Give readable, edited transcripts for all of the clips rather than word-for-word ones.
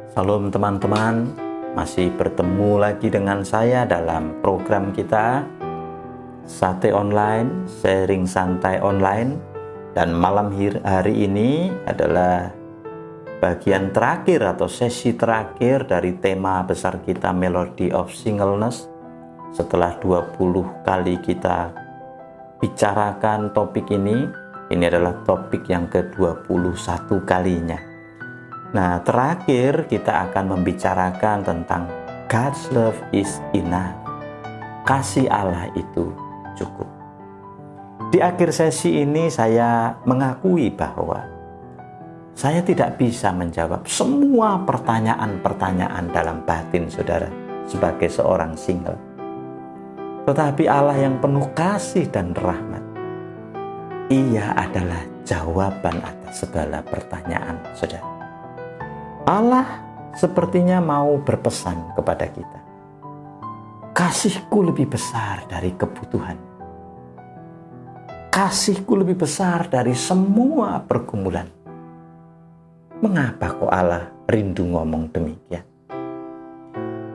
Salam teman-teman, masih bertemu lagi dengan saya dalam program kita Sate Online, Sharing Santai Online. Dan malam hari ini adalah bagian terakhir atau sesi terakhir dari tema besar kita Melody of Singleness. Setelah 20 kali kita bicarakan topik ini adalah topik yang ke-21 kalinya. Nah, terakhir kita akan membicarakan tentang God's love is enough. Kasih Allah itu cukup. Di akhir sesi ini saya mengakui bahwa saya tidak bisa menjawab semua pertanyaan-pertanyaan dalam batin saudara sebagai seorang single. Tetapi Allah yang penuh kasih dan rahmat, Ia adalah jawaban atas segala pertanyaan saudara. Allah sepertinya mau berpesan kepada kita, kasihku lebih besar dari kebutuhan. Kasihku lebih besar dari semua pergumulan. Mengapa kok Allah rindu ngomong demikian?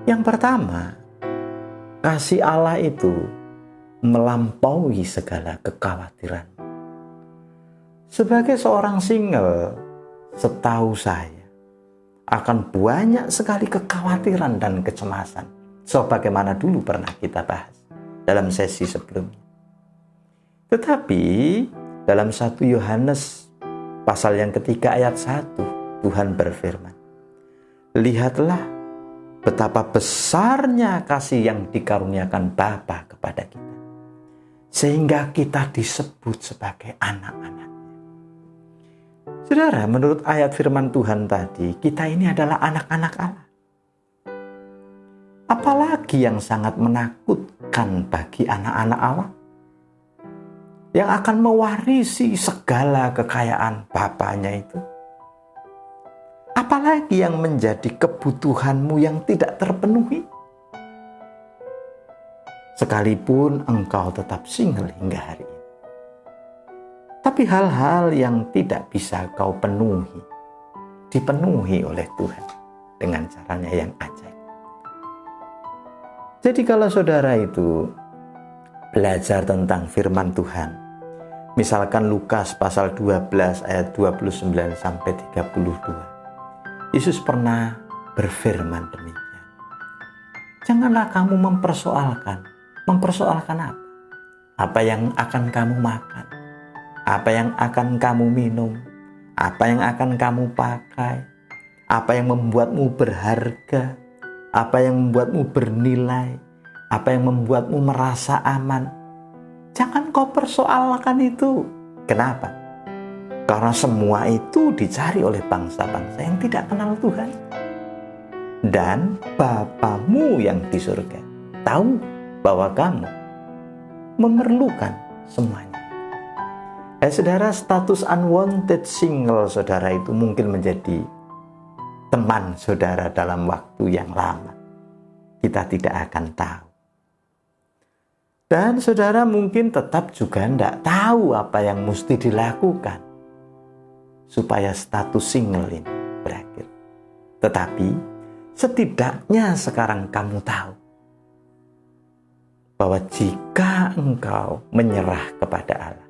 Yang pertama, kasih Allah itu melampaui segala kekhawatiran. Sebagai seorang single, setahu saya, akan banyak sekali kekhawatiran dan kecemasan, sebagaimana dulu pernah kita bahas dalam sesi sebelumnya. Tetapi dalam 1 Yohanes pasal yang ketiga ayat 1, Tuhan berfirman, lihatlah betapa besarnya kasih yang dikaruniakan Bapa kepada kita, sehingga kita disebut sebagai anak-anak. Saudara, menurut ayat firman Tuhan tadi, kita ini adalah anak-anak Allah. Apalagi yang sangat menakutkan bagi anak-anak Allah yang akan mewarisi segala kekayaan Bapaknya itu? Apalagi yang menjadi kebutuhanmu yang tidak terpenuhi? Sekalipun engkau tetap single hingga hari ini. Tapi hal-hal yang tidak bisa kau penuhi, dipenuhi oleh Tuhan dengan caranya yang ajaib. Jadi kalau saudara itu belajar tentang firman Tuhan, misalkan Lukas pasal 12 ayat 29 sampai 32, Yesus pernah berfirman demikian. Janganlah kamu mempersoalkan apa? Apa yang akan kamu makan? Apa yang akan kamu minum? Apa yang akan kamu pakai? Apa yang membuatmu berharga? Apa yang membuatmu bernilai? Apa yang membuatmu merasa aman? Jangan kau persoalkan itu. Kenapa? Karena semua itu dicari oleh bangsa-bangsa yang tidak kenal Tuhan. Dan Bapamu yang di surga tahu bahwa kamu memerlukan semuanya. Saudara, status unwanted single saudara itu mungkin menjadi teman saudara dalam waktu yang lama. Kita tidak akan tahu. Dan saudara mungkin tetap juga tidak tahu apa yang mesti dilakukan supaya status single ini berakhir. Tetapi setidaknya sekarang kamu tahu bahwa jika engkau menyerah kepada Allah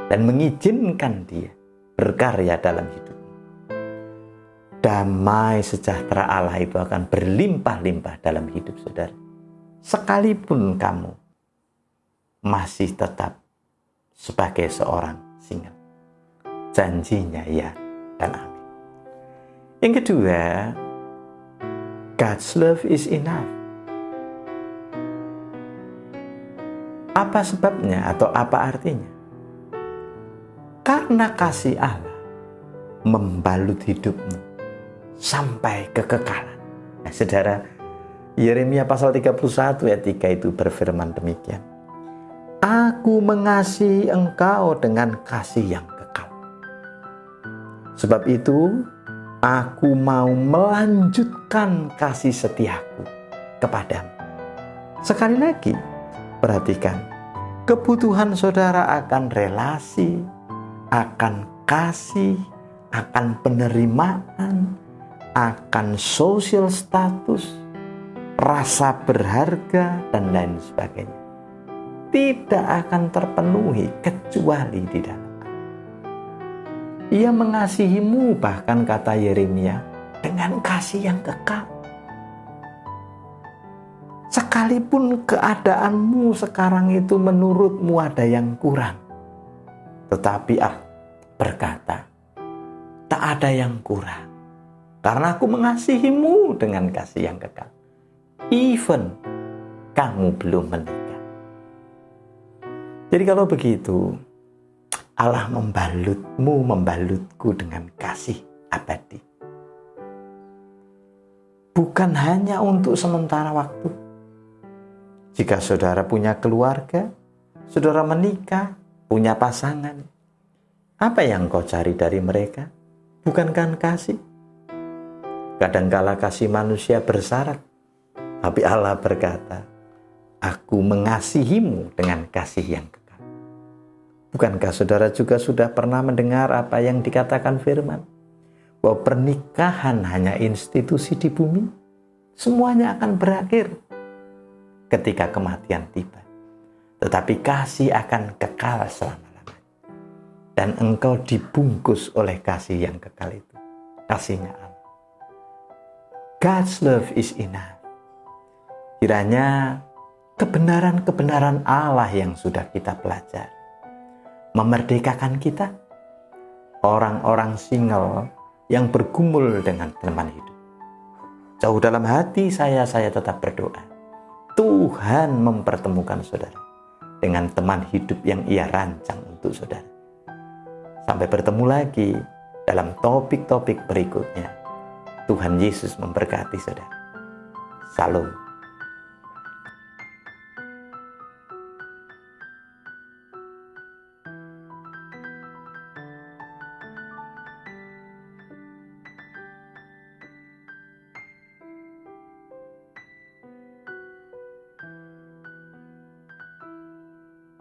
dan mengizinkan Dia berkarya dalam hidup, damai sejahtera Allah itu akan berlimpah-limpah dalam hidup saudara. Sekalipun kamu masih tetap sebagai seorang single. Janjinya ya dan amin. Yang kedua, God's love is enough. Apa sebabnya atau apa artinya? Karena kasih Allah membalut hidupmu sampai kekekalan. Nah, saudara, Yeremia pasal 31 ayat 3 itu berfirman demikian. Aku mengasihi engkau dengan kasih yang kekal. Sebab itu, aku mau melanjutkan kasih setiaku kepadamu. Sekali lagi, perhatikan, kebutuhan saudara akan relasi, akan kasih, akan penerimaan, akan social status, rasa berharga, dan lain sebagainya. Tidak akan terpenuhi kecuali di dalam Allah. Ia mengasihimu, bahkan kata Yeremia, dengan kasih yang kekal. Sekalipun keadaanmu sekarang itu menurutmu ada yang kurang, tetapi berkata, tak ada yang kurang, karena aku mengasihimu dengan kasih yang kekal. Even kamu belum menikah. Jadi kalau begitu, Allah membalutku dengan kasih abadi. Bukan hanya untuk sementara waktu. Jika saudara punya keluarga, saudara menikah, punya pasangan, apa yang kau cari dari mereka? Bukankah kasih? Kadangkala kasih manusia bersyarat, tapi Allah berkata, aku mengasihimu dengan kasih yang kekal. Bukankah saudara juga sudah pernah mendengar apa yang dikatakan firman? Bahwa pernikahan hanya institusi di bumi, semuanya akan berakhir ketika kematian tiba. Tetapi kasih akan kekal selama-lamanya. Dan engkau dibungkus oleh kasih yang kekal itu. Kasihnya Allah. God's love is enough. Kiranya kebenaran-kebenaran Allah yang sudah kita pelajari memerdekakan kita, orang-orang single yang bergumul dengan teman hidup. Jauh dalam hati saya tetap berdoa, Tuhan mempertemukan saudara dengan teman hidup yang ia rancang untuk saudara. Sampai bertemu lagi dalam topik-topik berikutnya. Tuhan Yesus memberkati saudara. Salam.